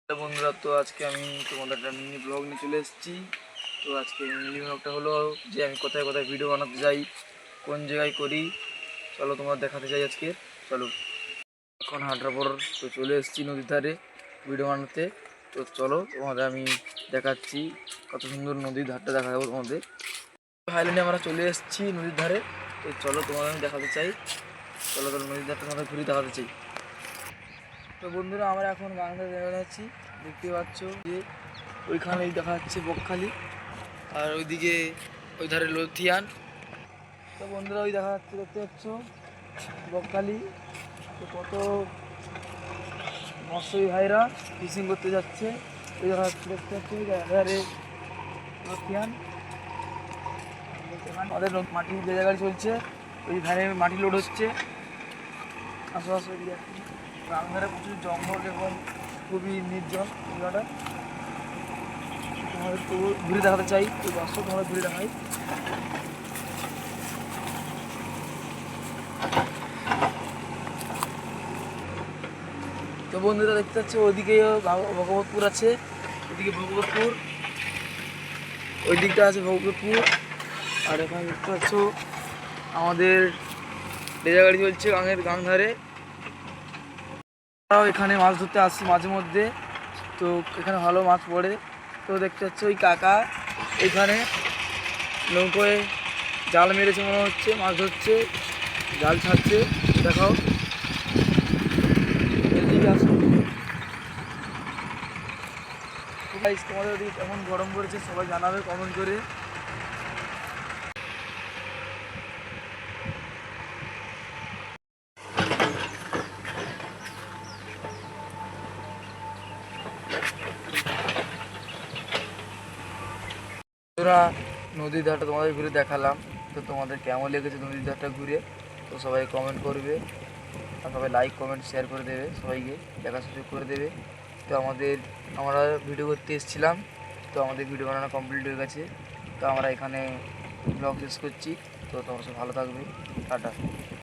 Hello বন্ধুরা, তো আজকে আমি তোমাদের একটা মিনি ব্লগ নিয়ে চলে এসেছি। তো আজকে মিনি ব্লগটা হলো যে আমি কোথায় কোথায় ভিডিও বানাতে যাই, কোন জায়গায় করি, চলো তোমার দেখাতে চাই আজকে। চলো, এখন হাঁটার পর তো চলে এসেছি নদীর ধারে ভিডিও বানাতে। তো চলো তোমাদের আমি দেখাচ্ছি, কত সুন্দর নদীর ধারটা দেখা যাবো তোমাদের। হাইল্যান্ডে আমরা চলে এসেছি নদীর ধারে। তো চলো তোমাদের আমি দেখাতে চাই, চলো চলো নদীর ধারটা তোমাদের ঘুরে দেখাতে চাই। তো বন্ধুরা, আমরা এখন বাংলাদেশ যাচ্ছি, দেখতে পাচ্ছ যে ওইখানেই দেখা যাচ্ছে বকখালি, আর ওইদিকে ওই ধারে লথিয়ান। তো বন্ধুরা, ওই দেখা যাচ্ছে, দেখতে পাচ্ছ বকখালি। তো কত মৎস্যী ভাইরা ফিশিং করতে যাচ্ছে, ওই দেখা যাচ্ছে, দেখতে পাচ্ছি ধারে লথিয়ান। আমাদের মাটি ভেজা গাড়ি চলছে, ওই ধারে মাটি লোড হচ্ছে। আশেপাশে গ্রাম ধারে প্রচুর জঙ্গল এবং খুবই নির্জন জায়গাটা। তোমাদের তো ঘুরে দেখাতে চাই, ওই বাস্তব তোমাদের ঘুরে দেখাই। তো বন্ধুরা, দেখতে পাচ্ছ ওইদিকে ভগবতপুর আছে, ওইদিকে ভগবতপুর, ওই দিকটা আছে ভগবতপুর। আর এখানে দেখতে পাচ্ছ আমাদের রেজা গাড়ি চলছে গাং ধারে। আমরাও এখানে মাছ ধরতে আসি মাঝে মধ্যে, তো এখানে ভালো মাছ পড়ে। তো দেখতে পাচ্ছ ওই কাকা এখানে নৌকোয় জাল মেরেছে, মনে হচ্ছে মাছ ধরছে, জাল ছাড়ছে। দেখাও, এদিকে আসো। তোমাদের ওদিকে কেমন গরম পড়েছে সবাই জানাবে কমেন্ট করে। তোরা নদীর ধারটা তোমাদের ঘুরে দেখালাম, তো তোমাদের কেমন লেগেছে নদীর ধারটা ঘুরে, তো সবাই কমেন্ট করবে, আর সবাই লাইক কমেন্ট শেয়ার করে দেবে, সবাইকে দেখার সুযোগ করে দেবে। তো আমরা ভিডিও করতে এসেছিলাম, তো আমাদের ভিডিও বানানো কমপ্লিট হয়ে গেছে। তো আমরা এখানে ব্লগ শেষ করছি। তো তোমরা সব ভালো থাকবে, টাটা।